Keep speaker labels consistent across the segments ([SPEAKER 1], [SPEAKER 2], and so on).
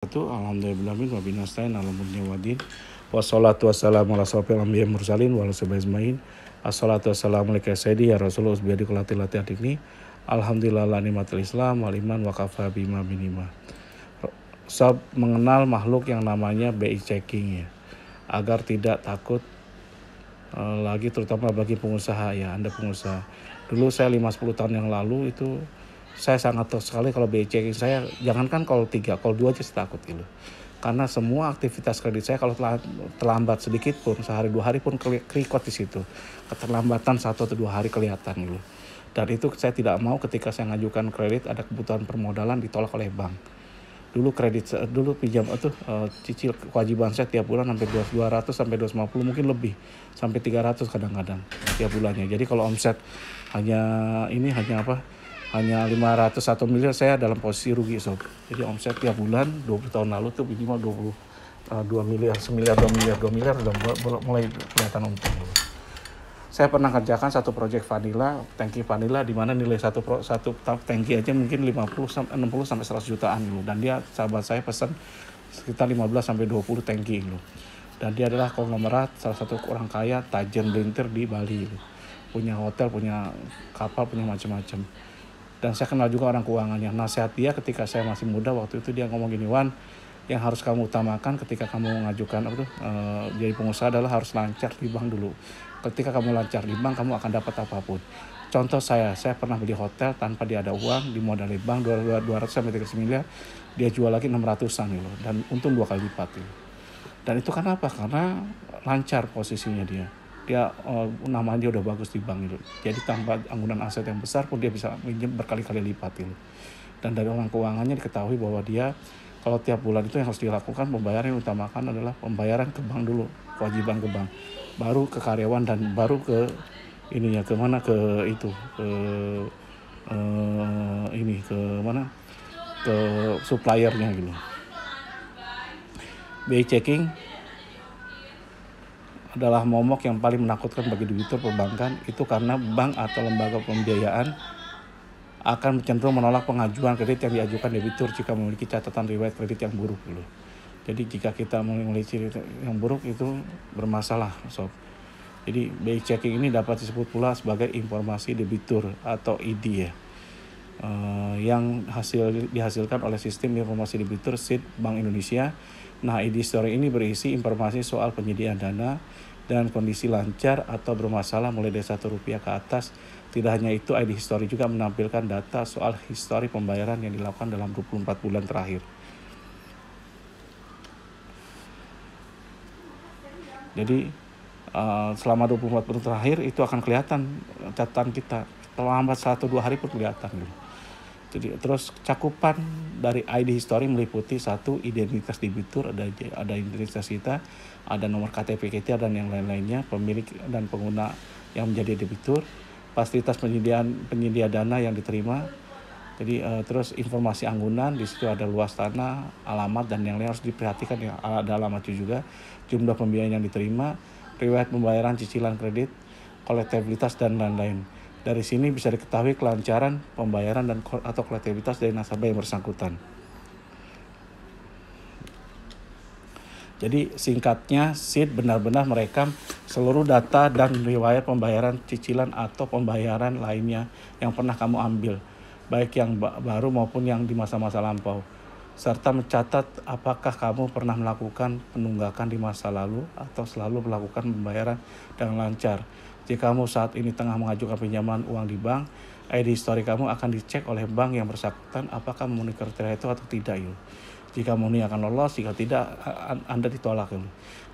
[SPEAKER 1] Alhamdulillahirabbil alamin wa binastain ala murni wadin. Wassalatu wassalamu ala asrofil anbiya'i mursalin wa ala sahbihi ajmain. Assalatu wassalamu alaika sayyidi ya Rasulullah biadi kulati lati adikni. Alhamdulillah la nikmatul Islam wal iman wa kafa bima minima. Sob mengenal makhluk yang namanya BI checking ya. Agar tidak takut lagi terutama bagi pengusaha ya, Anda pengusaha. Dulu saya 5-10 tahun yang lalu itu saya sangat takut sekali kalau BI checking saya, jangankan call 3, call 2 aja saya takut gitu. Karena semua aktivitas kredit saya kalau terlambat sedikit pun, sehari 2 hari pun record di situ. Keterlambatan 1 atau 2 hari kelihatan gitu. Dan itu saya tidak mau ketika saya ngajukan kredit ada kebutuhan permodalan ditolak oleh bank. Dulu pinjam itu cicil kewajiban saya tiap bulan sampai 200 sampai 250 mungkin lebih sampai 300 kadang-kadang tiap bulannya. Jadi kalau omset hanya 500 1 miliar saya dalam posisi rugi sob. Jadi omset tiap bulan 20 tahun lalu tuh minimal 2 miliar, 2 miliar udah mulai kelihatan untung. Saya pernah kerjakan satu project vanilla, tangki vanilla di mana nilai satu tangki aja mungkin 60 sampai 100 jutaan gitu. Dan dia sahabat saya pesan sekitar 15 sampai 20 tangki gitu. Dan dia adalah konglomerat salah satu orang kaya tajam belintir di Bali gitu. Punya hotel, punya kapal, punya macam-macam. Dan saya kenal juga orang keuangannya. Nasihat dia ketika saya masih muda waktu itu dia ngomong gini, "Wan, yang harus kamu utamakan ketika kamu mengajukan jadi pengusaha adalah harus lancar di bank dulu. Ketika kamu lancar di bank, kamu akan dapat apapun." Contoh saya pernah beli hotel tanpa dia ada uang, dimodali bank 200 sampai 300 miliar, dia jual lagi 600-an gitu, dan untung 2 kali lipat gitu. Dan itu kenapa? Karena lancar posisinya dia. Namanya dia udah bagus di bank itu. Jadi tanpa anggunan aset yang besar pun dia bisa minjem berkali-kali lipat itu. Dan dari orang keuangannya diketahui bahwa dia kalau tiap bulan itu yang harus dilakukan pembayaran yang utamakan adalah pembayaran ke bank dulu, kewajiban ke bank, baru ke karyawan dan baru ke ke suppliernya gitu. BI checking adalah momok yang paling menakutkan bagi debitur perbankan, itu karena bank atau lembaga pembiayaan akan cenderung menolak pengajuan kredit yang diajukan debitur jika memiliki catatan riwayat kredit yang buruk dulu. Jadi jika kita memiliki yang buruk itu bermasalah sob. Jadi BI checking ini dapat disebut pula sebagai informasi debitur atau ID ya, yang dihasilkan oleh sistem informasi debitur SID Bank Indonesia. Nah, ID Story ini berisi informasi soal penyediaan dana dan kondisi lancar atau bermasalah mulai dari Rp1 ke atas. Tidak hanya itu, ID History juga menampilkan data soal histori pembayaran yang dilakukan dalam 24 bulan terakhir. Jadi selama 24 bulan terakhir itu akan kelihatan catatan kita. Terlambat 1-2 hari pun kelihatan gitu. Jadi terus cakupan dari ID History meliputi 1, identitas debitur, ada identitas kita, ada nomor KTP kita dan yang lain-lainnya, pemilik dan pengguna yang menjadi debitur, fasilitas penyedia dana yang diterima. Jadi terus informasi anggunan, di situ ada luas tanah, alamat dan yang lain harus diperhatikan ya, ada alamatnya juga, jumlah pembiayaan yang diterima, riwayat pembayaran cicilan kredit, kolektabilitas dan lain-lain. Dari sini bisa diketahui kelancaran pembayaran dan atau kolektivitas dari nasabah yang bersangkutan. Jadi singkatnya, SID benar-benar merekam seluruh data dan riwayat pembayaran cicilan atau pembayaran lainnya yang pernah kamu ambil, baik yang baru maupun yang di masa-masa lampau, serta mencatat apakah kamu pernah melakukan penunggakan di masa lalu atau selalu melakukan pembayaran dengan lancar. Jika kamu saat ini tengah mengajukan pinjaman uang di bank, ID History kamu akan dicek oleh bank yang bersangkutan apakah memenuhi kriteria itu atau tidak. Jika memenuhi akan lolos, jika tidak Anda ditolak.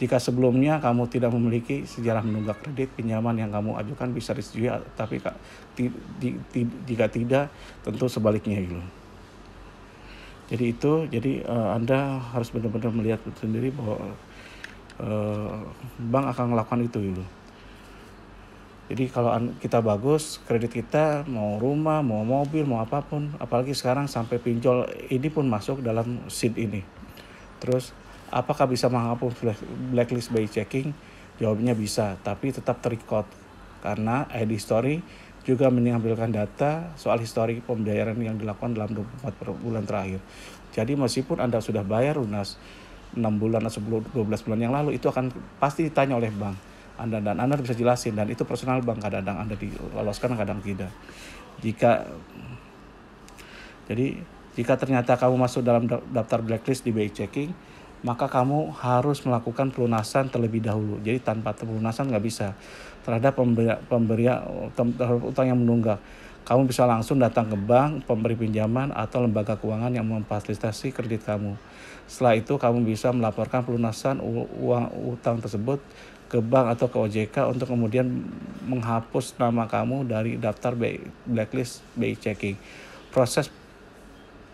[SPEAKER 1] Jika sebelumnya kamu tidak memiliki sejarah menunggak kredit, pinjaman yang kamu ajukan bisa disetujui, tapi jika tidak tentu sebaliknya gitu. Jadi Anda harus benar-benar melihat sendiri bahwa bank akan melakukan itu gitu. Jadi kalau kita bagus, kredit kita mau rumah, mau mobil, mau apapun, apalagi sekarang sampai pinjol ini pun masuk dalam SID ini. Terus apakah bisa menghapus blacklist BI checking? Jawabnya bisa, tapi tetap terrecord karena ID Story juga menampilkan data soal histori pembayaran yang dilakukan dalam 24 bulan terakhir. Jadi meskipun Anda sudah bayar lunas 6 bulan atau 12 bulan yang lalu, itu akan pasti ditanya oleh bank Anda, dan Anda bisa jelasin, dan itu personal bank, kadang Anda diloloskan, kadang tidak. Jika ternyata kamu masuk dalam daftar blacklist di BI Checking, maka kamu harus melakukan pelunasan terlebih dahulu. Jadi tanpa pelunasan nggak bisa terhadap pemberi utang yang menunggak. Kamu bisa langsung datang ke bank, pemberi pinjaman, atau lembaga keuangan yang memfasilitasi kredit kamu. Setelah itu kamu bisa melaporkan pelunasan uang utang tersebut ke bank atau ke OJK untuk kemudian menghapus nama kamu dari daftar blacklist BI Checking. Proses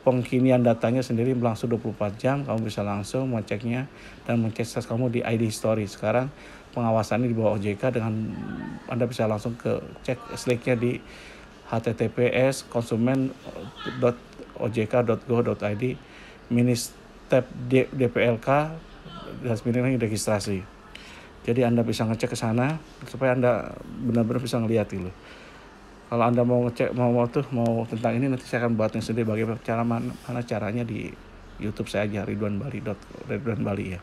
[SPEAKER 1] pengkinian datanya sendiri berlangsung 24 jam, kamu bisa langsung mengeceknya dan mengecek status kamu di ID History. Sekarang pengawasannya di bawah OJK, dengan Anda bisa langsung ke cek slicknya di https://consumen.ojk.go.id /step DPLK registrasi. Jadi Anda bisa ngecek ke sana supaya Anda benar-benar bisa ngelihat gitu. Kalau Anda mau ngecek mau tentang ini, nanti saya akan buatnya sendiri bagaimana caranya di YouTube saya aja, Ridwan Bali ya.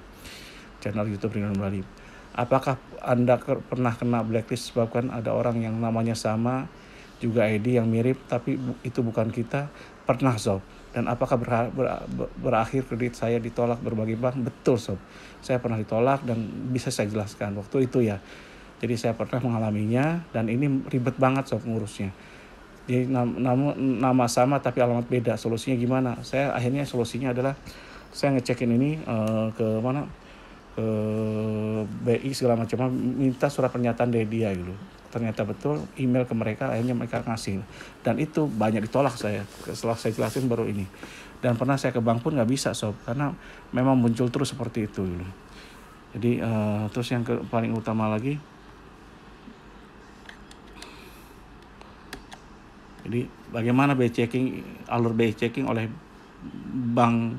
[SPEAKER 1] Channel YouTube Ridwan Bali. Apakah Anda pernah kena blacklist sebabkan ada orang yang namanya sama, juga ID yang mirip, tapi itu bukan kita? Pernah, Sob. Dan apakah berakhir kredit saya ditolak berbagai bank? Betul, Sob. Saya pernah ditolak dan bisa saya jelaskan waktu itu ya. Jadi saya pernah mengalaminya, dan ini ribet banget Sob ngurusnya. Jadi nama sama tapi alamat beda. Solusinya gimana? Akhirnya solusinya adalah saya ngecekin ini ke BI segala macam, minta surat pernyataan dari dia gitu. Ternyata betul, email ke mereka, akhirnya mereka ngasih, dan itu banyak ditolak saya. Setelah saya jelasin baru ini. Dan pernah saya ke bank pun nggak bisa Sob, karena memang muncul terus seperti itu gitu. Jadi terus yang paling utama lagi, jadi bagaimana alur BI Checking oleh bank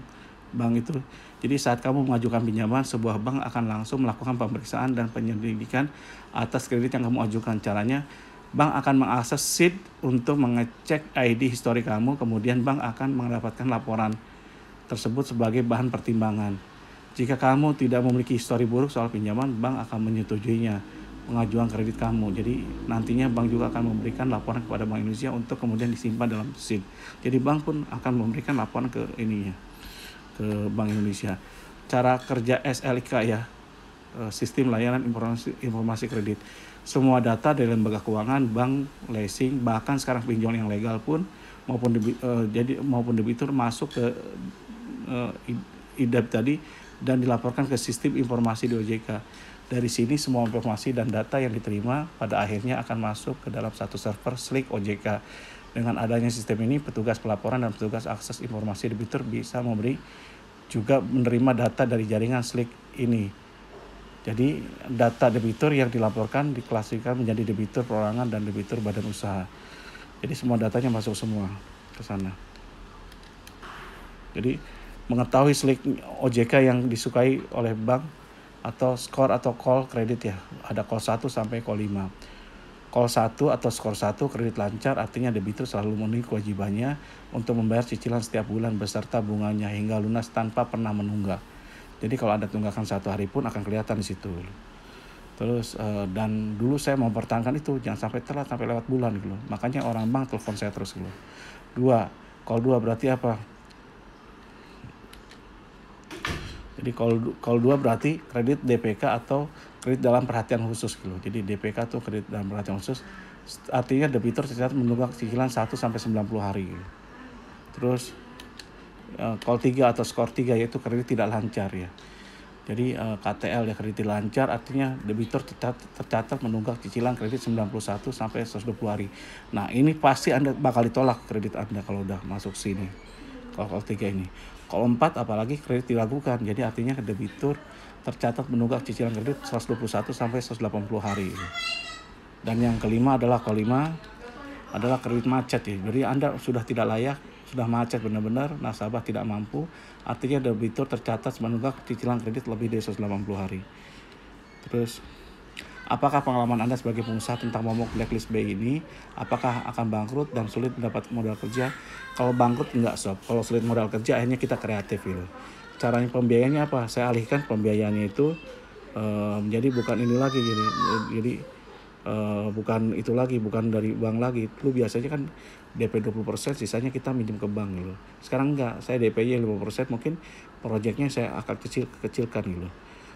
[SPEAKER 1] itu. Jadi saat kamu mengajukan pinjaman, sebuah bank akan langsung melakukan pemeriksaan dan penyelidikan atas kredit yang kamu ajukan. Caranya, bank akan mengakses sheet untuk mengecek ID histori kamu, kemudian bank akan mendapatkan laporan tersebut sebagai bahan pertimbangan. Jika kamu tidak memiliki histori buruk soal pinjaman, bank akan menyetujuinya pengajuan kredit kamu. Jadi nantinya bank juga akan memberikan laporan kepada Bank Indonesia untuk kemudian disimpan dalam sheet. Jadi bank pun akan memberikan laporan ke Bank Indonesia. Cara kerja SLK ya, Sistem Layanan Informasi Kredit. Semua data dari lembaga keuangan, bank, leasing, bahkan sekarang pinjol yang legal pun maupun debitur masuk ke IDAP tadi dan dilaporkan ke sistem informasi di OJK. Dari sini semua informasi dan data yang diterima pada akhirnya akan masuk ke dalam satu server Slick OJK. Dengan adanya sistem ini, petugas pelaporan dan petugas akses informasi debitur bisa menerima data dari jaringan Slick ini. Jadi data debitur yang dilaporkan diklasifikasikan menjadi debitur perorangan dan debitur badan usaha. Jadi semua datanya masuk semua ke sana. Jadi mengetahui Slick OJK yang disukai oleh bank atau skor atau call kredit ya. Ada call 1 sampai call 5. Call 1 atau skor 1 kredit lancar, artinya debitur selalu memenuhi kewajibannya untuk membayar cicilan setiap bulan beserta bunganya hingga lunas tanpa pernah menunggak. Jadi kalau ada tunggakan 1 hari pun akan kelihatan di situ. Terus dan dulu saya mau mempertahankan itu, jangan sampai telat sampai lewat bulan gitu. Makanya orang bank telepon saya terus gitu. Call 2 berarti apa? Jadi call 2 berarti kredit DPK atau kredit dalam perhatian khusus gitu. Jadi DPK itu kredit dalam perhatian khusus, artinya debitur tercatat menunggak cicilan 1 sampai 90 hari gitu. Terus call 3 atau skor 3 yaitu kredit tidak lancar ya. Jadi KTL ya, kredit lancar artinya debitur tercatat menunggak cicilan kredit 91 sampai 120 hari. Nah, ini pasti Anda bakal ditolak kredit Anda kalau udah masuk sini. Call 3 ini. Call 4 apalagi kredit dilakukan. Jadi artinya debitur tercatat menunggak cicilan kredit 121 sampai 180 hari. Dan yang kelima adalah call 5 adalah kredit macet ya. Jadi Anda sudah tidak layak, sudah macet benar-benar, nasabah tidak mampu, artinya debitur tercatat menunggak cicilan kredit lebih dari 180 hari. Terus Apakah pengalaman Anda sebagai pengusaha tentang momok blacklist BI ini? Apakah akan bangkrut dan sulit mendapat modal kerja? Kalau bangkrut enggak sob. Kalau sulit modal kerja akhirnya kita kreatif gitu. Caranya pembiayaannya apa? Saya alihkan pembiayaannya itu menjadi bukan ini lagi gitu. Jadi bukan itu lagi, bukan dari bank lagi. Lu biasanya kan DP 20%, sisanya kita minjem ke bank gitu. Sekarang enggak, saya DP-nya 5%, mungkin proyeknya saya akan kecilkan gitu.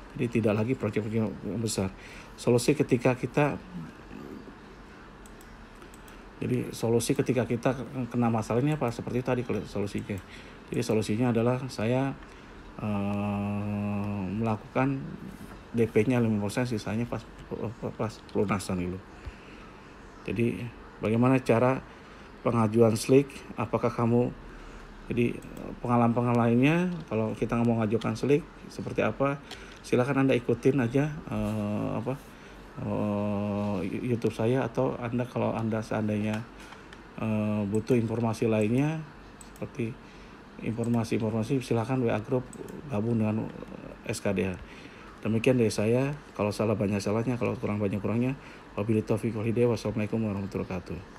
[SPEAKER 1] Jadi tidak lagi proyek-proyek yang besar. Solusi ketika kita kena masalah ini apa? Seperti tadi solusinya. Jadi solusinya adalah saya melakukan DP-nya 5%, sisanya pas pelunasan gitu. Jadi bagaimana cara pengajuan SLIK? Apakah kamu pengalaman lainnya kalau kita mau mengajukan SLIK seperti apa? Silakan Anda ikutin aja YouTube saya, atau kalau Anda seandainya butuh informasi lainnya seperti informasi silakan WA Group gabung dengan SKDH. Demikian dari saya. Kalau salah banyak salahnya, kalau kurang banyak kurangnya. Wabillahi taufiq wal hidayah. Wassalamualaikum warahmatullahi wabarakatuh.